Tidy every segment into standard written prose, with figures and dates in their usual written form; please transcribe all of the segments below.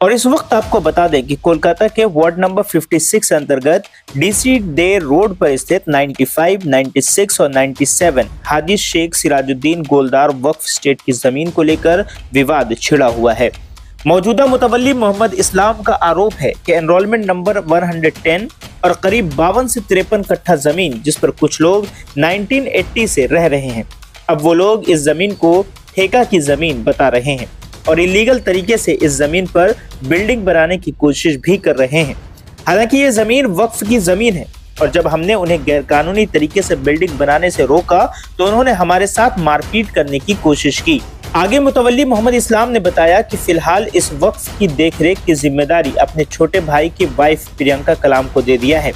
और इस वक्त आपको बता दें कि कोलकाता के वार्ड नंबर 56 अंतर्गत डीसी डे रोड पर स्थित 95, 96 और 97 हाजी शेख सिराजुद्दीन गोलदार वक्फ स्टेट की जमीन को लेकर विवाद छिड़ा हुआ है। मौजूदा मुतवल्ली मोहम्मद इस्लाम का आरोप है कि एनरोलमेंट नंबर 110 और करीब 52 से 53 कट्ठा जमीन जिस पर कुछ लोग 1980 से रह रहे हैं, अब वो लोग इस जमीन को ठेका की जमीन बता रहे हैं और इलीगल तरीके से इस जमीन पर बिल्डिंग बनाने की कोशिश भी कर रहे हैं। हालांकि ये जमीन वक्फ की जमीन है और जब हमने उन्हें गैरकानूनी तरीके से बिल्डिंग बनाने से रोका तो उन्होंने हमारे साथ मारपीट करने की कोशिश की। आगे मुतवल्ली मोहम्मद इस्लाम ने बताया कि फिलहाल इस वक्फ की देखरेख की जिम्मेदारी अपने छोटे भाई की वाइफ प्रियंका कलाम को दे दिया है,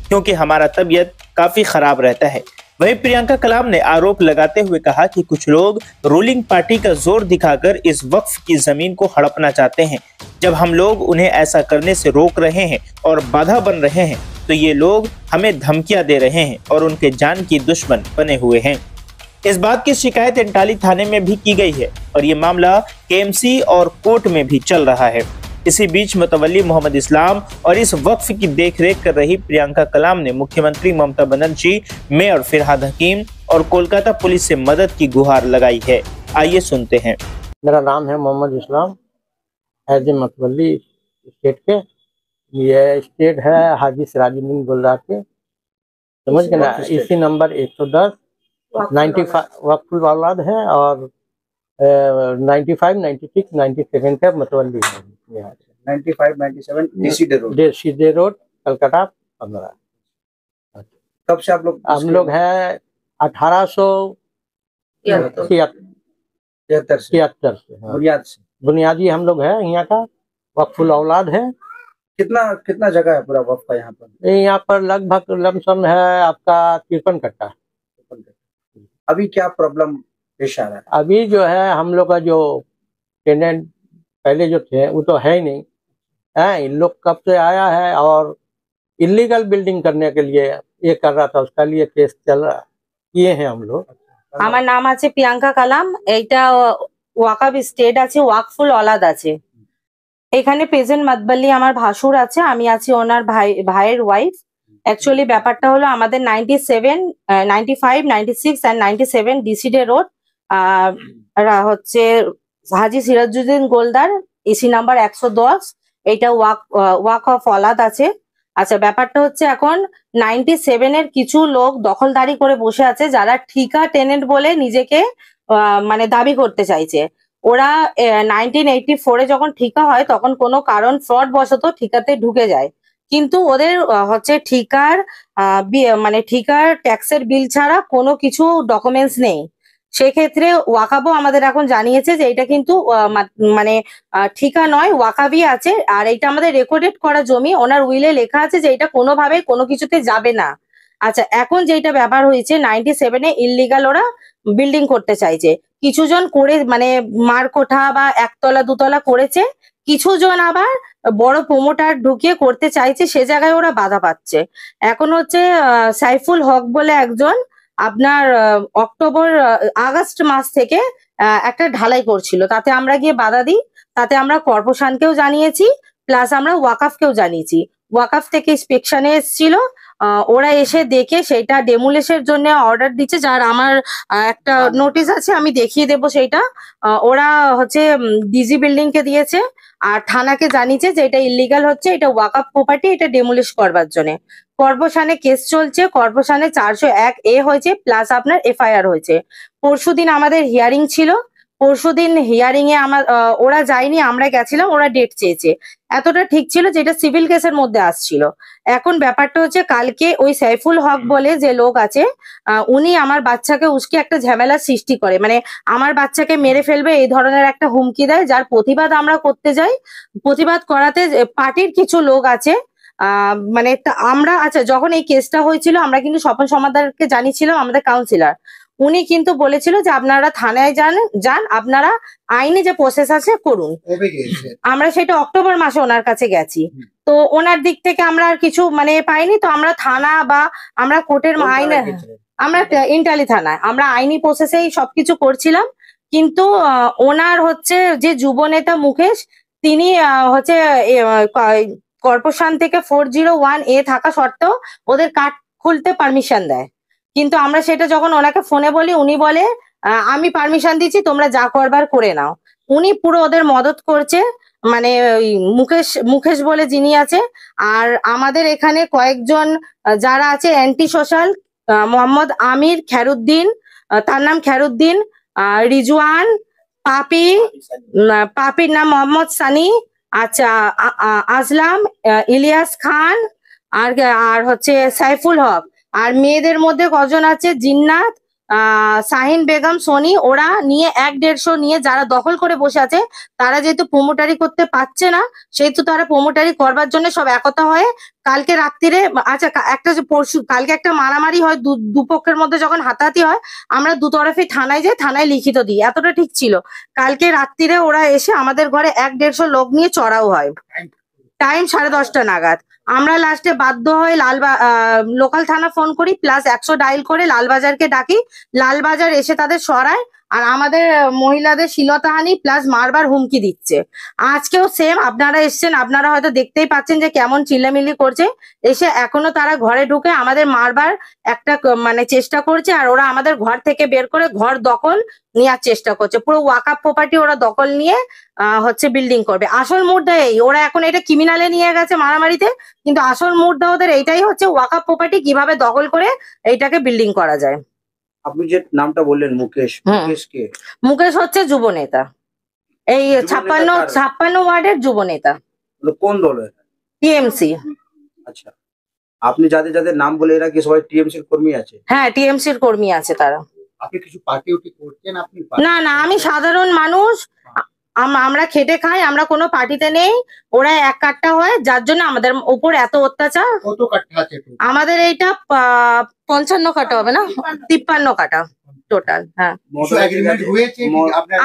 क्योंकि हमारा तबीयत काफी खराब रहता है। वहीं प्रियंका कलाम ने आरोप लगाते हुए कहा कि कुछ लोग रूलिंग पार्टी का जोर दिखाकर इस वक्फ की जमीन को हड़पना चाहते हैं। जब हम लोग उन्हें ऐसा करने से रोक रहे हैं और बाधा बन रहे हैं तो ये लोग हमें धमकियां दे रहे हैं और उनके जान की दुश्मन बने हुए हैं। इस बात की शिकायत इंटाली थाने में भी की गई है और ये मामला केएमसी और कोर्ट में भी चल रहा है। इसी बीच मुतवल्ली मोहम्मद इस्लाम और इस वक्फ की देखरेख कर रही प्रियंका कलाम ने मुख्यमंत्री ममता बनर्जी, मेयर फिरहाद हकीम और कोलकाता पुलिस से मदद की गुहार लगाई है। आइए सुनते हैं। मेरा नाम है मोहम्मद इस्लाम, एज ए मुतवल्ली स्टेट के। ये स्टेट है हाजी सिराजुद्दीन गोलदार के, समझ गए ना। इसी नंबर 110 95 वक्फ औलाद है और 95, 96, 97 का मुतवल्ली है। 95, 97 डीसी रोड कलकत्ता 15। कब से आप लोग? हम लोग हैं 1873 से। बुनियादी हम लोग हैं यहाँ का वक्फुल औलाद है। कितना जगह है पूरा वक्फ का यहाँ पर? यहाँ पर लगभग लमसम है आपका 53 कट्टा। अभी क्या प्रॉब्लम पेश आ रहा है? अभी जो है हम लोग का जो टेनेंट पहले जो थे वो तो है ही नहीं है। इन लोग कब से आया है और इलीगल बिल्डिंग करने के लिए ये कर रहा था, उसका लिए केस चल रहा किए हैं हम लोग। আমার নাম আছে প্রিয়াঙ্কা কালাম। এইটা ওয়াকাব স্টেট আছে, ওয়াকফুল অলাদ আছে। এখানে প্রেজেন্ট মাতবাল্লি আমার ভাসুর আছে, আমি আছি ওনার ভাইয়ের ওয়াইফ। অ্যাকচুয়ালি ব্যাপারটা হলো আমাদের 97, 95, 96 এন্ড 97 ডিসিডে রোড হচ্ছে হাজি সিরাজুদ্দিন গোলদার, ইসি নাম্বার 110। এটা ওয়াক অফ অলাদ আছে। আচ্ছা, ব্যাপারটা হচ্ছে এখন 97 এর কিছু লোক দখলদারি করে বসে আছে যারা ঠিকা টেনেন্ট বলে নিজেকে মানে দাবি করতে চাইছে। ওরা 1984 যখন ঠিকা হয় তখন কোনো কারণ ফ্রড বশত ঠিকাতে ঢুকে যায়, কিন্তু ওদের হচ্ছে ঠিকার মানে ঠিকার ট্যাক্সের বিল ছাড়া কোনো কিছু ডকুমেন্টস নেই। সেক্ষেত্রে ওয়াকাবো আমাদের এখন জানিয়েছে যে এটা কিন্তু মানে ঠিকা নয়, ওয়াকাবই আছে। আর এটা আমাদের রেকর্ডেড করা জমি, ওনার উইলে লেখা আছে যে এটা কোনোভাবে কোনো কিছুতে যাবে না। আচ্ছা, এখন যেটা ব্যাপার হয়েছে 97 এ ইললিগাল ওরা বিল্ডিং করতে চাইছে। কিছুজন করে মানে মারকোঠা বা একতলা দুতলা করেছে, কিছুজন আবার বড় প্রমোটার ঢুকিয়ে করতে চাইছে, সে জায়গায় ওরা বাধা পাচ্ছে। এখন হচ্ছে সাইফুল হক বলে একজন আপনার আগস্ট মাস থেকে একটা ঢালাই করছিল, তাতে আমরা গিয়ে বাধা দিই। তাতে আমরা কর্পোরেশনকেও জানিয়েছি, প্লাস আমরা ওয়াকাফকেও জানিয়েছি। ওয়াকাফ থেকে ইন্সপেকশনে এসেছিল, ওরা এসে দেখে সেটা ডেমোলিশের জন্য অর্ডার দিচ্ছে, যার আমার একটা নোটিশ আছে, আমি দেখিয়ে দেবো সেইটা। ওরা হচ্ছে ডিজি বিল্ডিং কে দিয়েছে আর থানাকে জানিয়েছে যে এটা ইলিগাল হচ্ছে, এটা ওয়াকাফ প্রপার্টি, এটা ডেমোলিশ করবার জন্য। কর্পোরেশনে কেস চলছে, কর্পোরেশনে 401A হয়েছে, প্লাস আপনার এফআইআর হয়েছে। পরশুদিন আমাদের হিয়ারিং ছিল, পরশুদিন হিয়ারিং এ ওরা যায়নি, আমরা গেছিলাম, ওরা ডেট চেয়েছে। এতটা ঠিক ছিল যেটা সিভিল কেসের মধ্যে আসছিল। এখন ব্যাপারটা হচ্ছে কালকে ওই সাইফুল হক বলে যে লোক আছে, উনি আমার বাচ্চাকে উস্কে একটা ঝামেলার সৃষ্টি করে, মানে আমার বাচ্চাকে মেরে ফেলবে এই ধরনের একটা হুমকি দেয়, যার প্রতিবাদ আমরা করতে যাই। প্রতিবাদ করাতে পার্টির কিছু লোক আছে, মানে আমরা আচ্ছা যখন এই কেসটা হয়েছিল আমরা কিন্তু স্বপন সমাদারকে জানিয়েছিলাম, আমাদের কাউন্সিলর। উনি কিন্তু বলেছিল যে আপনারা থানায় যান, আপনারা আইনে যে প্রসেস আছে করুন। আমরা সেটা অক্টোবর মাসে ওনার কাছে গেছি, তো ওনার দিক থেকে আমরা আর কিছু মানে পাইনি। তো আমরা থানা বা আমরা কোর্টের আইনে, আমরা ইন্টালি থানায় আমরা আইনি প্রসেসেই সবকিছু করছিলাম। কিন্তু ওনার হচ্ছে যে যুব নেতা মুকেশ, তিনি হচ্ছে কর্পোরেশন থেকে 401A থাকা সত্ত্বেও ওদের কার্ড খুলতে পারমিশন দেয়, কিন্তু আমরা সেটা যখন ওনাকে ফোনে বলি উনি বলে আমি পারমিশন দিচ্ছি, তোমরা যা করবার করে নাও। উনি পুরো ওদের মদত করছে, মানে ওই মুকেশ বলে যিনি আছে। আর আমাদের এখানে কয়েকজন যারা আছে অ্যান্টি সোশ্যাল, মোহাম্মদ আমির, খেরুদ্দিন, তার নাম খেরুদ্দিন, রিজওয়ান, পাপির নাম মোহাম্মদ সানি, আচ্ছা আজলাম, ইলিয়াস খান, আর হচ্ছে সাইফুল হক। আর মেয়েদের মধ্যে কজন আছে, জিন্নাত, শাহিন বেগম, সোনি, ওরা নিয়ে 1-150 নিয়ে যারা দখল করে বসে আছে, তারা যেহেতু প্রমোটারি করতে পারছে না, সেহেতু তারা প্রমোটারি করবার জন্য সব একতা হয়ে কালকে রাত্রিরে, আচ্ছা একটা যে পরশু কালকে একটা মারামারি হয়, দুপক্ষের মধ্যে যখন হাতাহাতি হয়, আমরা দুতরফে থানায় যাই, থানায় লিখিত দিই, এতটা ঠিক ছিল। কালকে রাত্রিরে ওরা এসে আমাদের ঘরে 1-150 লোক নিয়ে চড়াও হয়, টাইম 10:30 নাগাদ। আমরা লাস্টে বাধ্য হয়ে লোকাল থানা ফোন করি, প্লাস 100 ডায়াল করে লালবাজারকে ডাকি, লালবাজার এসে তাদের সরায়। আর আমাদের মহিলাদের শিলতাহানি প্লাস মারবার হুমকি দিচ্ছে। আজকেও সেম, আপনারা এসছেন, আপনারা হয়তো দেখতেই পাচ্ছেন যে কেমন চিল্লামিল্লি করছে। এসে এখনো তারা ঘরে ঢুকে আমাদের মারবার একটা মানে চেষ্টা করছে। আর ওরা আমাদের ঘর থেকে বের করে ঘর দখল নেওয়ার চেষ্টা করছে, পুরো ওয়াকআপ প্রপার্টি ওরা দখল নিয়ে হচ্ছে বিল্ডিং করবে। আসল মুদ্রা এই, ওরা এখন এটা ক্রিমিনালে নিয়ে গেছে মারামারিতে, কিন্তু আসল মুদ্রা ওদের এইটাই হচ্ছে ওয়াকআপ প্রপার্টি কিভাবে দখল করে এইটাকে বিল্ডিং করা যায়। আপনি যে নামটা বললেন মুকেশ, মুকেশ কে? মুকেশ হচ্ছে যুব নেতা, এই 56 ওয়ার্ডের যুব নেতা। কোন দলের? টিএমসি। আচ্ছা, আপনি যাদের যাদের নাম বলে এরা কি সবাই টিএমসির কর্মী আছে? হ্যাঁ, টিএমসির কর্মী আছে তারা। আপনি কিছু পার্টি উটি করছেন? আপনি না না, আমি সাধারণ মানুষ, আমরা খেটে খাই, আমরা কোনো পার্টিতে নেই। ওরা এক কাট্টা হয়, যার জন্য আমাদের উপর এত অত্যাচার। কত কাঠা আছে? আমাদের এইটা 55 কাটা হবে না, 53 কাটা টোটাল। হ্যাঁ,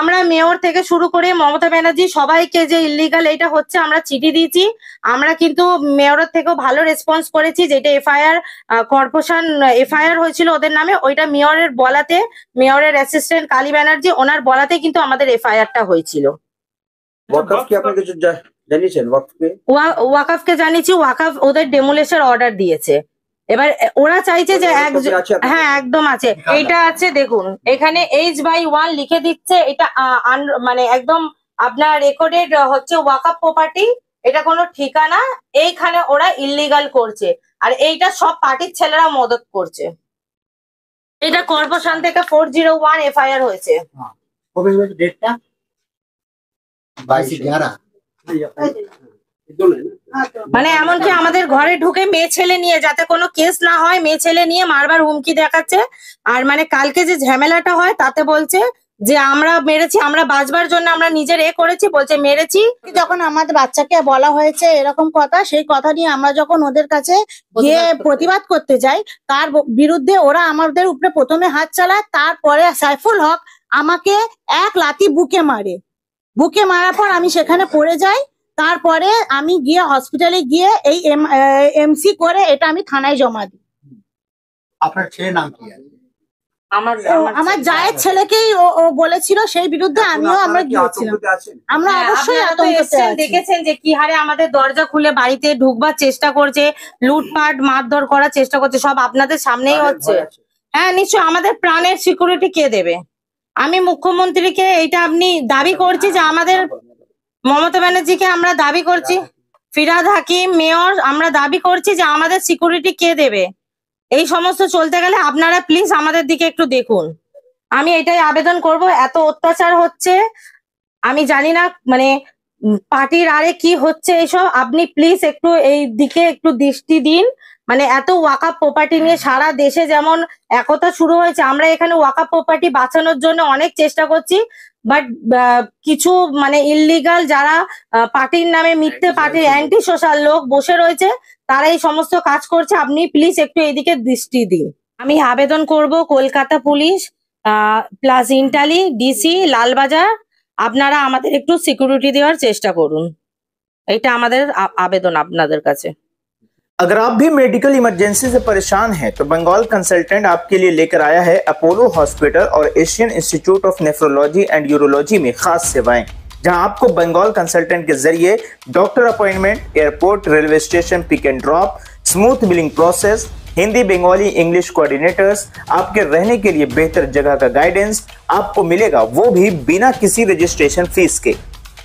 আমরা মেয়র থেকে শুরু করে মমতা ব্যানার্জি সবাইকে যে ইল্লিগাল এটা হচ্ছে আমরা চিঠি দিয়েছি। আমরা কিন্তু মেয়রের থেকেও ভালো রেসপন্স করেছি। যেটা এফআইআর কর্পোরেশন এফআইআর হয়েছিল ওদের নামে, ওইটা মেয়রের বলাতে, মেয়রের অ্যাসিস্ট্যান্ট কালী ব্যানার্জি ওনার বলাতে কিন্তু আমাদের এফআইআরটা হয়েছিল। ওয়াকফ কি আপনি কিছু জানিয়েছেন? ওয়াকফকে জানিয়েছি, ওয়াকফ ওদের ডেমোলিশন অর্ডার দিয়েছে। এবার ওরা চাইছে যে হ্যাঁ একদম আছে, এইটা আছে দেখুন, এখানে H/1 লিখে দিচ্ছে। এটা মানে একদম আপনার রেকর্ডেড হচ্ছে ওয়াকফ প্রপার্টি, এটা কোনো ঠিকানা। এইখানে ওরা ইল্লিগাল করছে, আর এইটা সব পার্টির ছেলেরা মদত করছে। এটা কর্পোরেশন থেকে 401 এফআইআর হয়েছে। কবে হয়েছে ডেটটা? 22/11। মানে এমনকি আমাদের ঘরে ঢুকে মেয়ে ছেলে নিয়ে, যাতে কোনো কেস না হয়, মেয়ে ছেলে নিয়ে মারবার হুমকি দেখাচ্ছে। আর মানে কালকে যে ঝামেলাটা হয় তাতে বলছে যে আমরা মেরেছি, আমরা বাঁচবার জন্য আমরা নিজের করেছি, বলছে মেরেছি। যখন আমাদের বাচ্চাকে বলা হয়েছে এরকম কথা, সেই কথা নিয়ে আমরা যখন ওদের কাছে গিয়ে প্রতিবাদ করতে যাই, তার বিরুদ্ধে ওরা আমাদের উপরে প্রথমে হাত চালায়। তারপরে সাইফুল হক আমাকে এক লাথি বুকে মারে। বুকে মারার পর আমি সেখানে পড়ে যাই। তারপরে আমি গিয়ে হসপিটালে গিয়ে এই এমসি করে এটা আমি থানায় জমা দিই। আপনার ছেলের নাম কি? আমার জায়ের ছেলেকেই ও বলেছিল, সেই বিরুদ্ধে আমরা গিয়েছিলাম। আমরা অবশ্যই দেখেছেন যে কি হারে আমাদের দরজা খুলে বাড়িতে ঢুকবার চেষ্টা করছে, লুটপাট মারধর করার চেষ্টা করছে, সব আপনাদের সামনেই হচ্ছে। হ্যাঁ নিশ্চয়, আমাদের প্রাণের সিকিউরিটি কে দেবে? আমি মুখ্যমন্ত্রীকে এইটা আপনি দাবি করছি যে আমাদের মমতা ব্যানার্জিকে আমরা দাবি করছি, ফিরহাদ হাকিম মেয়র, আমরা দাবি করছি যে আমাদের সিকিউরিটি কে দেবে? এই সমস্ত চলতে গেলে আপনারা প্লিজ আমাদের দিকে একটু দেখুন। আমি এটাই আবেদন করব, এত অত্যাচার হচ্ছে, আমি জানি না মানে পার্টির আরে কি হচ্ছে এইসব, আপনি প্লিজ একটু এই দিকে একটু দৃষ্টি দিন। মানে এত ওয়াকআপ প্রপার্টি নিয়ে সারা দেশে যেমন একতা শুরু হয়েছে, আমরা এখানে ওয়াকআপ প্রপার্টি বাঁচানোর জন্য অনেক চেষ্টা করছি, বাট কিছু মানে ইললিগাল যারা পার্টির নামে মিথ্যে পার্টির অ্যান্টি সোশ্যাল লোক বসে রয়েছে, তারা এই সমস্ত কাজ করছে। আপনি প্লিজ একটু এইদিকে দৃষ্টি দিন। আমি আবেদন করব Kolkata police plus Entally DC Lalbazar, আপনারা আমাদের একটু সিকিউরিটি দেওয়ার চেষ্টা করুন। এটা আমাদের আবেদন আপনাদের কাছে। अगर आप भी मेडिकल इमरजेंसी से परेशान हैं तो बंगाल कंसल्टेंट आपके लिए लेकर आया है अपोलो हॉस्पिटल और Asian institute of nephrology and urology में खास सेवाएं। जहां आपको बंगाल कंसल्टेंट के जरिए doctor appointment, airport, railway station pick and drop, smooth billing process, Hindi, Bengali, English coordinators, आपके रहने के लिए बेहतर जगह का गाइडेंस आपको मिलेगा, वो भी बिना किसी रजिस्ट्रेशन फीस के।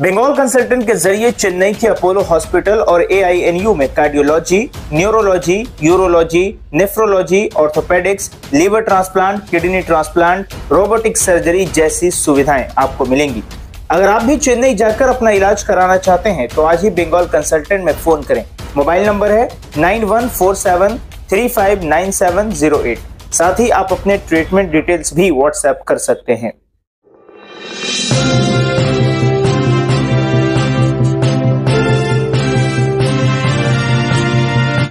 बंगाल कंसल्टेंट के जरिए चेन्नई के अपोलो हॉस्पिटल और AINU में cardiology, neurology, urology, nephrology, orthopaedics, liver transplant, kidney transplant, robotic surgery जैसी सुविधाएं आपको मिलेंगी। अगर आप भी चेन्नई जाकर अपना इलाज कराना चाहते हैं तो आज ही बंगाल कंसल्टेंट में फोन करें। मोबाइल नंबर है 9147359708। साथ ही आप अपने ट्रीटमेंट डिटेल्स भी व्हाट्सएप कर सकते हैं।